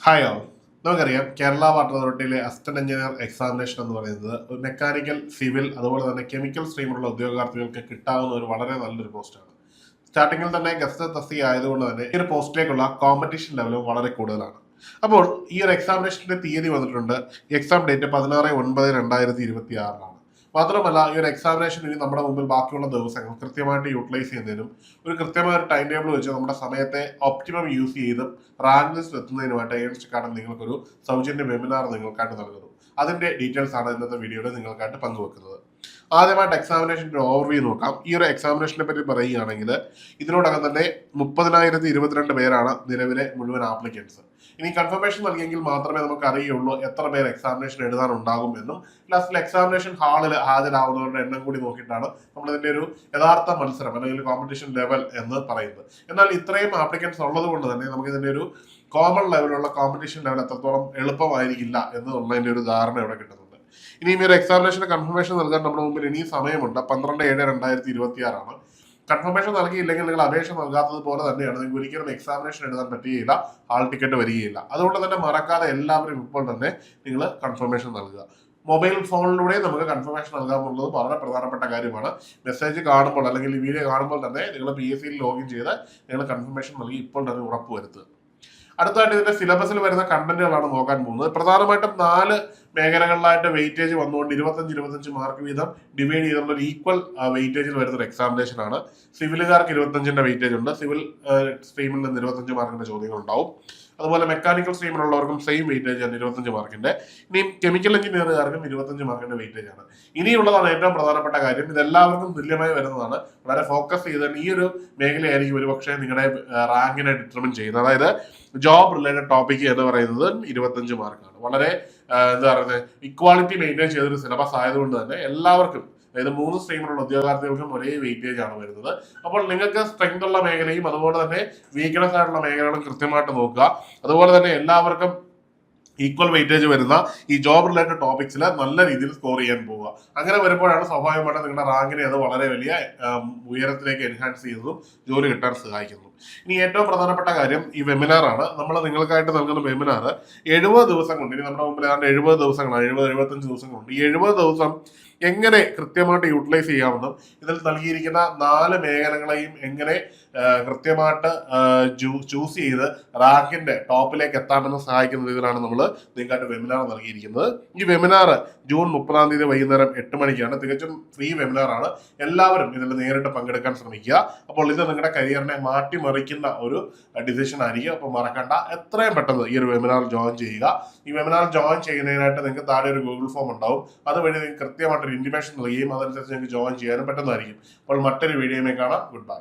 Hi all. നമുക്കറിയാം Kerala water അതോറിറ്റിയിലെ assistant engineer examination എന്ന് പറയുന്നത് ഒരു മെക്കാനിക്കൽ, സിവിൽ അതുപോലെ തന്നെ കെമിക്കൽ സ്ട്രീമിലുള്ള ഉദ്യോഗാർത്ഥികൾക്ക് കിട്ടാവുന്ന ഒരു വളരെ നല്ലൊരു പോസ്റ്റാണ്. സ്റ്റാർട്ടിങ്ങിൽ തന്നെ ഗസ്റ്റ് തസ്തിക ആയതുകൊണ്ട് തന്നെ ഈ ഒരു പോസ്റ്റിലേക്കുള്ള കോമ്പറ്റീഷൻ ലെവലും വളരെ കൂടുതലാണ്. അപ്പോൾ ഈ ഒരു എക്സാമിനേഷന്റെ തീയതി വന്നിട്ടുണ്ട്. ഈ എക്സാം ഡേറ്റ് 16/9/2026 മാത്രമല്ല, ഈ ഒരു എക്സാമിനേഷൻ ഇനി നമ്മുടെ മുമ്പിൽ ബാക്കിയുള്ള ദിവസങ്ങൾ കൃത്യമായിട്ട് യൂട്ടിലൈസ് ചെയ്യുന്നതിനും ഒരു കൃത്യമായ ഒരു ടൈം ടേബിൾ വെച്ച് നമ്മുടെ സമയത്തെ ഒപ്റ്റിമം യൂസ് ചെയ്ത് റാങ്ക് ലിസ്റ്റ് എത്തുന്നതിനുമായിട്ട് ഏൺസ്റ്റ് കാർഡ് നിങ്ങൾക്കൊരു സൗജന്യ വെബിനാർ നിങ്ങൾക്കായിട്ട് നൽകുന്നു. അതിന്റെ ഡീറ്റെയിൽസ് ആണ് ഇന്നത്തെ വീഡിയോയിൽ നിങ്ങൾക്കായിട്ട് പങ്കുവെക്കുന്നത്. ആദ്യമായിട്ട് എക്സാമിനേഷൻ്റെ ഓവർവ്യൂ നോക്കാം. ഈ ഒരു എക്സാമിനേഷനെ പറ്റി പറയുകയാണെങ്കിൽ ഇതിനോടകം തന്നെ 30,022 പേരാണ് നിലവിലെ മുഴുവൻ ആപ്ലിക്കൻസ്. ഇനി കൺഫർമേഷൻ നൽകിയെങ്കിൽ മാത്രമേ നമുക്ക് അറിയുള്ളൂ എത്ര പേർ എക്സാമിനേഷൻ എഴുതാനുണ്ടാകും എന്നും ലാസ്റ്റിൽ എക്സാമിനേഷൻ ഹാളിൽ ഹാജരാവുന്നവരുടെ എണ്ണം കൂടി നോക്കിയിട്ടാണ് നമ്മളിതിന്റെ ഒരു യഥാർത്ഥ മത്സരം അല്ലെങ്കിൽ കോമ്പറ്റീഷൻ ലെവൽ എന്ന് പറയുന്നത്. എന്നാൽ ഇത്രയും ആപ്ലിക്കൻസ് ഉള്ളത് കൊണ്ട് തന്നെ നമുക്ക് ഇതിന്റെ ഒരു കോമൺ ലെവലുള്ള കോമ്പറ്റീഷൻ ലെവൽ എത്രത്തോളം എളുപ്പമായിരിക്കില്ല എന്നുള്ളതിന്റെ ഒരു ധാരണ ഇവിടെ കിട്ടുന്നുണ്ട്. ഇനിയും ഈ ഒരു എക്സാമിനേഷന് കൺഫർമേഷൻ നൽകാൻ നമ്മുടെ മുമ്പിൽ ഇനിയും സമയമുണ്ട്. 12/7/2026 കൺഫർമേഷൻ നൽകിയില്ലെങ്കിൽ നിങ്ങൾ അപേക്ഷ നൽകാത്തത് പോലെ തന്നെയാണ് നിങ്ങൾക്ക് ഒരിക്കലും എക്സാമിനേഷൻ എഴുതാൻ പറ്റുകയില്ല, ഹാൾ ടിക്കറ്റ് വരികയില്ല. അതുകൊണ്ട് തന്നെ മറക്കാതെ എല്ലാവരും ഇപ്പോൾ തന്നെ നിങ്ങൾ കൺഫർമേഷൻ നൽകുക. മൊബൈൽ ഫോണിലൂടെ നമുക്ക് കൺഫർമേഷൻ നൽകാമെന്നുള്ളത് വളരെ പ്രധാനപ്പെട്ട കാര്യമാണ്. മെസ്സേജ് കാണുമ്പോൾ അല്ലെങ്കിൽ ഈ വീഡിയോ കാണുമ്പോൾ തന്നെ നിങ്ങൾ PSC ലോഗിൻ ചെയ്ത് നിങ്ങൾ കൺഫർമേഷൻ നൽകി ഇപ്പോൾ തന്നെ ഉറപ്പുവരുത്തുക. അടുത്തായിട്ട് ഇതിന്റെ സിലബസിൽ വരുന്ന കണ്ടന്റുകളാണ് നോക്കാൻ പോകുന്നത്. പ്രധാനമായിട്ടും 4 മേഖലകളിലായിട്ട് വെയിറ്റേജ് വന്നുകൊണ്ട് 25 മാർക്ക് വീതം ഡിവൈഡ് ചെയ്തുള്ള ഒരു ഈക്വൽ വെയിറ്റേജിൽ വരുന്ന ഒരു എക്സാമിനേഷൻ ആണ്. സിവിലുകാർക്ക് 25ന്റെ വെയിറ്റേജ് ഉണ്ട്. സിവിൽ സ്ട്രീമിൽ നിന്ന് 25 മാർക്കിന്റെ ചോദ്യങ്ങൾ ഉണ്ടാവും. അതുപോലെ മെക്കാനിക്കൽ സ്ട്രീമിലുള്ളവർക്കും സെയിം വെയിറ്റേജ് ആണ് 25 മാർക്കിന്റെ. ഇനിയും കെമിക്കൽ എഞ്ചിനീയറുകാർക്കും 25 മാർക്കിന്റെ വെയിറ്റേജ് ആണ്. ഇനിയുള്ളതാണ് ഏറ്റവും പ്രധാനപ്പെട്ട കാര്യം. ഇതെല്ലാവർക്കും തുല്യമായി വരുന്നതാണ്. വളരെ ഫോക്കസ് ചെയ്ത് ഈ ഒരു മേഖലയായിരിക്കും ഒരുപക്ഷെ നിങ്ങളുടെ റാങ്കിനെ ഡിറ്റർമിൻ ചെയ്യുന്നത്. അതായത് ജോബ് റിലേറ്റഡ് ടോപ്പിക് എന്ന് പറയുന്നത് 25 മാർക്കാണ്. വളരെ എന്താ പറയുന്നത്, ഇക്വാളിറ്റി മെയിൻറ്റെയിൻ ചെയ്തൊരു സിലബസ് ആയതുകൊണ്ട് തന്നെ എല്ലാവർക്കും, അതായത് 3 സ്ട്രീമിലുള്ള ഉദ്യോഗാർത്ഥികൾക്കും ഒരേ വെയിറ്റേജ് ആണ് വരുന്നത്. അപ്പോൾ നിങ്ങൾക്ക് സ്ട്രെങ്ത് ഉള്ള മേഖലയും അതുപോലെ തന്നെ വീക്ക്നെസ് ആയിട്ടുള്ള മേഖലകളും കൃത്യമായിട്ട് നോക്കുക. അതുപോലെ തന്നെ എല്ലാവർക്കും ഈക്വൽ വെയിറ്റേജ് വരുന്ന ഈ ജോബ് റിലേറ്റഡ് ടോപ്പിക്സിൽ നല്ല രീതിയിൽ സ്കോർ ചെയ്യാൻ പോവുക. അങ്ങനെ വരുമ്പോഴാണ് സ്വാഭാവികമായിട്ട് നിങ്ങളുടെ റാങ്കിനെ അത് വളരെ വലിയ ഉയരത്തിലേക്ക് എൻഹാൻസ് ചെയ്യുന്നതും ജോലി കിട്ടാൻ സഹായിക്കുന്നു. ഇനി ഏറ്റവും പ്രധാനപ്പെട്ട കാര്യം ഈ വെബിനാർ ആണ്. നമ്മൾ നിങ്ങൾക്കായിട്ട് നൽകുന്ന വെബിനാർ 70 ദിവസം കൊണ്ട്, ഇനി നമ്മുടെ മുമ്പിൽ 70 ദിവസങ്ങളാണ്, 70-75 ദിവസങ്ങളുണ്ട്. ഈ 70 ദിവസം എങ്ങനെ കൃത്യമായിട്ട് യൂട്ടിലൈസ് ചെയ്യാമെന്നും ഇതിൽ നൽകിയിരിക്കുന്ന 4 മേഖലകളെയും എങ്ങനെ കൃത്യമായിട്ട് ചൂസ് ചെയ്ത് റാങ്കിന്റെ ടോപ്പിലേക്ക് എത്താമെന്ന് സഹായിക്കുന്ന രീതിയിലാണ് നമ്മൾ നിങ്ങൾക്കായിട്ട് വെബിനാർ നൽകിയിരിക്കുന്നത്. ഈ വെബിനാർ ജൂൺ 30 വൈകുന്നേരം 8 മണിക്കാണ്. തികച്ചും ഫ്രീ വെബിനാർ ആണ്. എല്ലാവരും ഇതിൽ നേരിട്ട് പങ്കെടുക്കാൻ ശ്രമിക്കുക. അപ്പോൾ ഇത് നിങ്ങളുടെ കരിയറിനെ മാറ്റിമറിക്കുന്ന ഒരു ഡിസിഷൻ ആയിരിക്കും. അപ്പോൾ മറക്കണ്ട, എത്രയും പെട്ടെന്ന് ഈ ഒരു വെബിനാർ ജോയിൻ ചെയ്യുക. ഈ വെബിനാർ ജോയിൻ ചെയ്യുന്നതിനായിട്ട് നിങ്ങൾക്ക് താഴെ ഒരു ഗൂഗിൾ ഫോം ഉണ്ടാവും. അതുവഴി നിങ്ങൾക്ക് കൃത്യമായിട്ടൊരു ഇൻറ്റിമേഷൻ നൽകുകയും അതനുസരിച്ച് നിങ്ങൾക്ക് ജോയിൻ ചെയ്യാനും പറ്റുന്നതായിരിക്കും. അപ്പോൾ മറ്റൊരു വീഡിയോയിൽ കാണാം. Good bye.